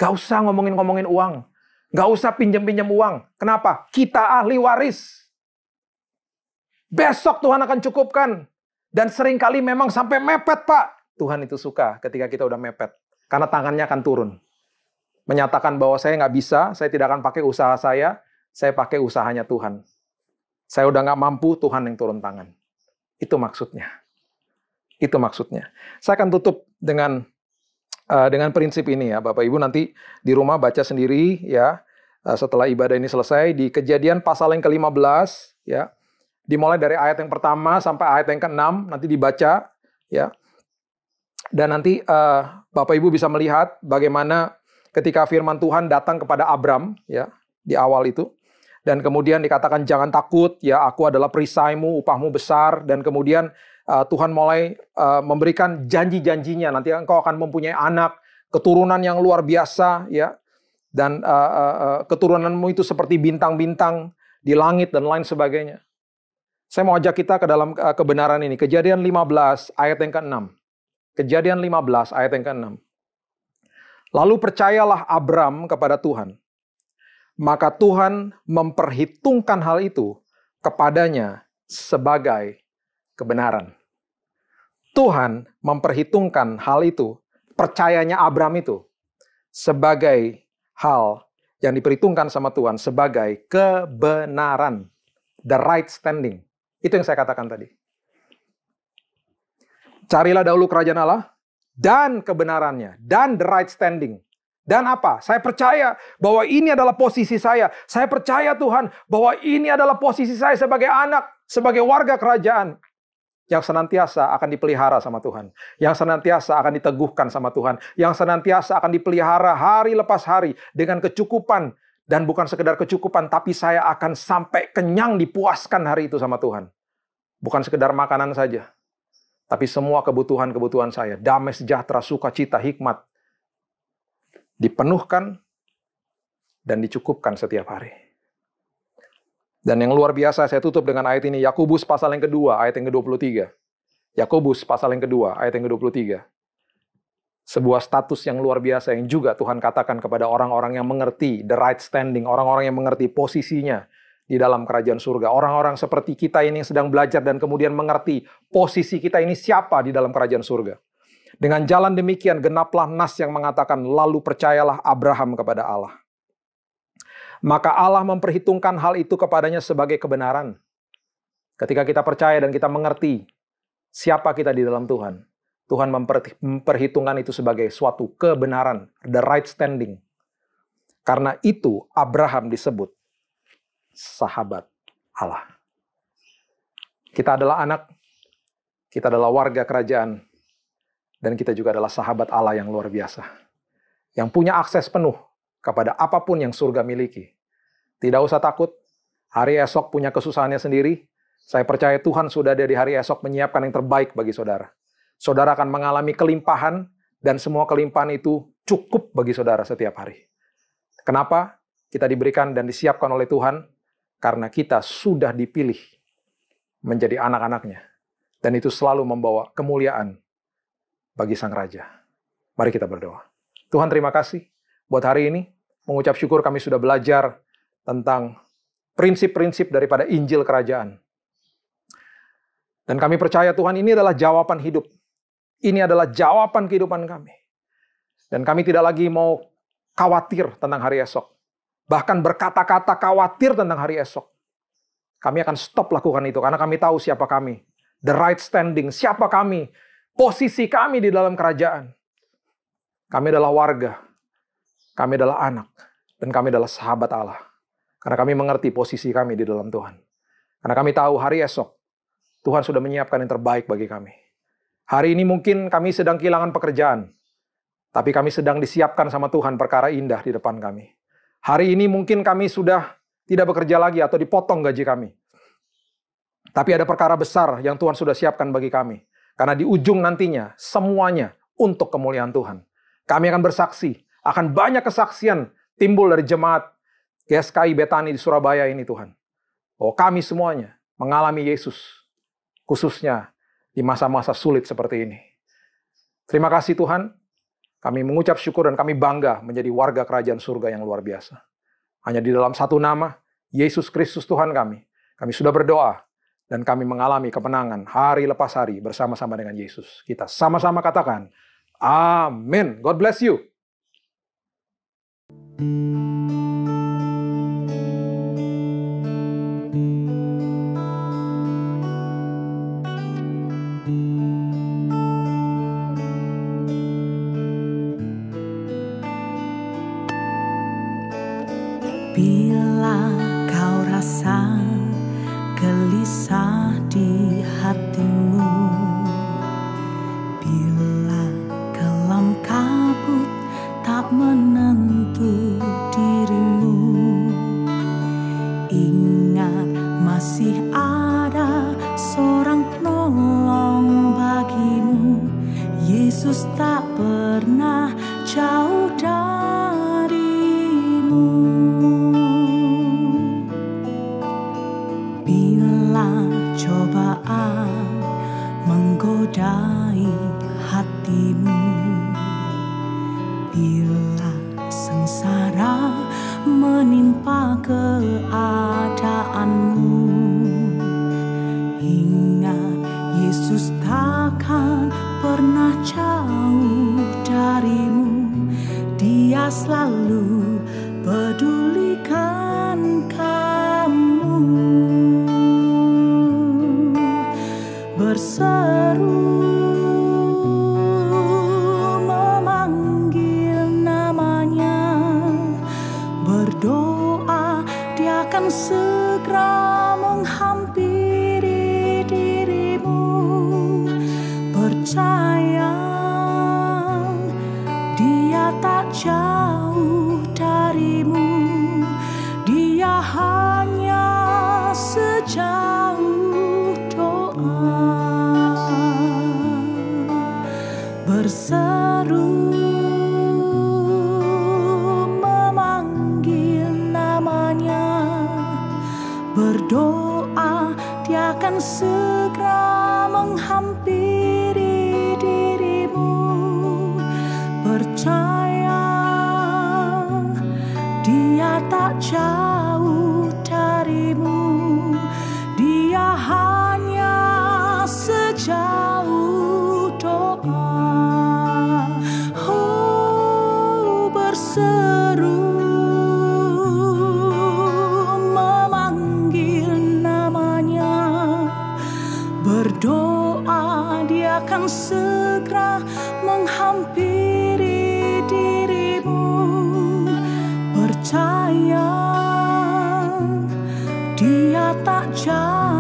Gak usah ngomongin uang. Gak usah pinjam-pinjam uang. Kenapa? Kita ahli waris. Besok Tuhan akan cukupkan. Dan seringkali memang sampai mepet, Pak. Tuhan itu suka ketika kita udah mepet. Karena tangannya akan turun. Menyatakan bahwa saya nggak bisa, saya tidak akan pakai usaha saya pakai usahanya Tuhan. Saya udah nggak mampu, Tuhan yang turun tangan. Itu maksudnya. Itu maksudnya. Saya akan tutup dengan prinsip ini ya, Bapak Ibu nanti di rumah baca sendiri ya. Setelah ibadah ini selesai di Kejadian pasal yang ke-15 ya. Dimulai dari ayat yang pertama sampai ayat yang ke-6 nanti dibaca ya. Dan nanti Bapak Ibu bisa melihat bagaimana ketika firman Tuhan datang kepada Abram ya di awal itu. Dan kemudian dikatakan jangan takut ya, aku adalah perisaimu, upahmu besar, dan kemudian Tuhan mulai memberikan janji-janjinya. Nanti engkau akan mempunyai anak, keturunan yang luar biasa, ya. Dan keturunanmu itu seperti bintang-bintang di langit dan lain sebagainya. Saya mau ajak kita ke dalam kebenaran ini. Kejadian 15 ayat yang ke-6. Kejadian 15 ayat yang ke-6. Lalu percayalah Abram kepada Tuhan. Maka Tuhan memperhitungkan hal itu kepadanya sebagai kebenaran. Tuhan memperhitungkan hal itu, percayanya Abram itu, sebagai hal yang diperhitungkan sama Tuhan, sebagai kebenaran. The right standing. Itu yang saya katakan tadi. Carilah dahulu kerajaan Allah dan kebenarannya dan the right standing. Dan apa? Saya percaya bahwa ini adalah posisi saya. Saya percaya Tuhan bahwa ini adalah posisi saya sebagai anak, sebagai warga kerajaan yang senantiasa akan dipelihara sama Tuhan, yang senantiasa akan diteguhkan sama Tuhan, yang senantiasa akan dipelihara hari lepas hari dengan kecukupan. Dan bukan sekedar kecukupan, tapi saya akan sampai kenyang dipuaskan hari itu sama Tuhan. Bukan sekedar makanan saja, tapi semua kebutuhan-kebutuhan saya, damai, sejahtera, sukacita, hikmat, dipenuhkan dan dicukupkan setiap hari. Dan yang luar biasa, saya tutup dengan ayat ini, Yakobus pasal yang kedua, ayat yang ke-23. Yakobus pasal yang kedua, ayat yang ke-23. Sebuah status yang luar biasa yang juga Tuhan katakan kepada orang-orang yang mengerti the right standing, orang-orang yang mengerti posisinya di dalam kerajaan surga. Orang-orang seperti kita ini yang sedang belajar dan kemudian mengerti posisi kita ini siapa di dalam kerajaan surga. Dengan jalan demikian genaplah nas yang mengatakan, lalu percayalah Abraham kepada Allah. Maka Allah memperhitungkan hal itu kepadanya sebagai kebenaran. Ketika kita percaya dan kita mengerti siapa kita di dalam Tuhan, Tuhan memperhitungkan itu sebagai suatu kebenaran, the right standing. Karena itu Abraham disebut sahabat Allah. Kita adalah anak, kita adalah warga kerajaan, dan kita juga adalah sahabat Allah yang luar biasa. Yang punya akses penuh kepada apapun yang surga miliki. Tidak usah takut, hari esok punya kesusahannya sendiri. Saya percaya Tuhan sudah ada di hari esok menyiapkan yang terbaik bagi saudara. Saudara akan mengalami kelimpahan, dan semua kelimpahan itu cukup bagi saudara setiap hari. Kenapa? Kita diberikan dan disiapkan oleh Tuhan, karena kita sudah dipilih menjadi anak-anaknya. Dan itu selalu membawa kemuliaan bagi Sang Raja. Mari kita berdoa. Tuhan, terima kasih buat hari ini. Mengucap syukur kami sudah belajar tentang prinsip-prinsip daripada Injil Kerajaan. Dan kami percaya Tuhan ini adalah jawaban hidup. Ini adalah jawaban kehidupan kami. Dan kami tidak lagi mau khawatir tentang hari esok. Bahkan berkata-kata khawatir tentang hari esok. Kami akan stop lakukan itu karena kami tahu siapa kami. The right standing, siapa kami. Posisi kami di dalam kerajaan. Kami adalah warga. Kami adalah anak. Dan kami adalah sahabat Allah. Karena kami mengerti posisi kami di dalam Tuhan. Karena kami tahu hari esok Tuhan sudah menyiapkan yang terbaik bagi kami. Hari ini mungkin kami sedang kehilangan pekerjaan, tapi kami sedang disiapkan sama Tuhan perkara indah di depan kami. Hari ini mungkin kami sudah tidak bekerja lagi atau dipotong gaji kami. Tapi ada perkara besar yang Tuhan sudah siapkan bagi kami. Karena di ujung nantinya, semuanya untuk kemuliaan Tuhan. Kami akan bersaksi, akan banyak kesaksian timbul dari jemaat GSKI Betani di Surabaya ini Tuhan. Oh, kami semuanya mengalami Yesus, khususnya di masa-masa sulit seperti ini. Terima kasih Tuhan, kami mengucap syukur dan kami bangga menjadi warga kerajaan surga yang luar biasa. Hanya di dalam satu nama, Yesus Kristus Tuhan kami. Kami sudah berdoa dan kami mengalami kemenangan hari lepas hari bersama-sama dengan Yesus. Kita sama-sama katakan, amin. God bless you. Bila kau rasa gelisah di hatimu, bila kelam kabut tak menentu dirimu, ingat masih ada seorang penolong bagimu. Yesus tak pernah jauh darimu. Cobaan menggodai hatimu, bila sengsara menimpa keadaanmu, ingat Yesus takkan pernah jauh darimu. Dia selalu pedulikan kamu. Berseru segera menghampiri dirimu. Percaya, Dia tak jauh darimu. Dia hanya sejauh doa. Berseru memanggil namanya, berdoa, Dia akan segera menghampiri dirimu. Percaya, Dia tak jauh darimu. Dia hanya sejauh doa. Oh, berseru memanggil namanya, berdoa, Dia akan segera menghampiri dirimu. Percaya, Dia tak jauh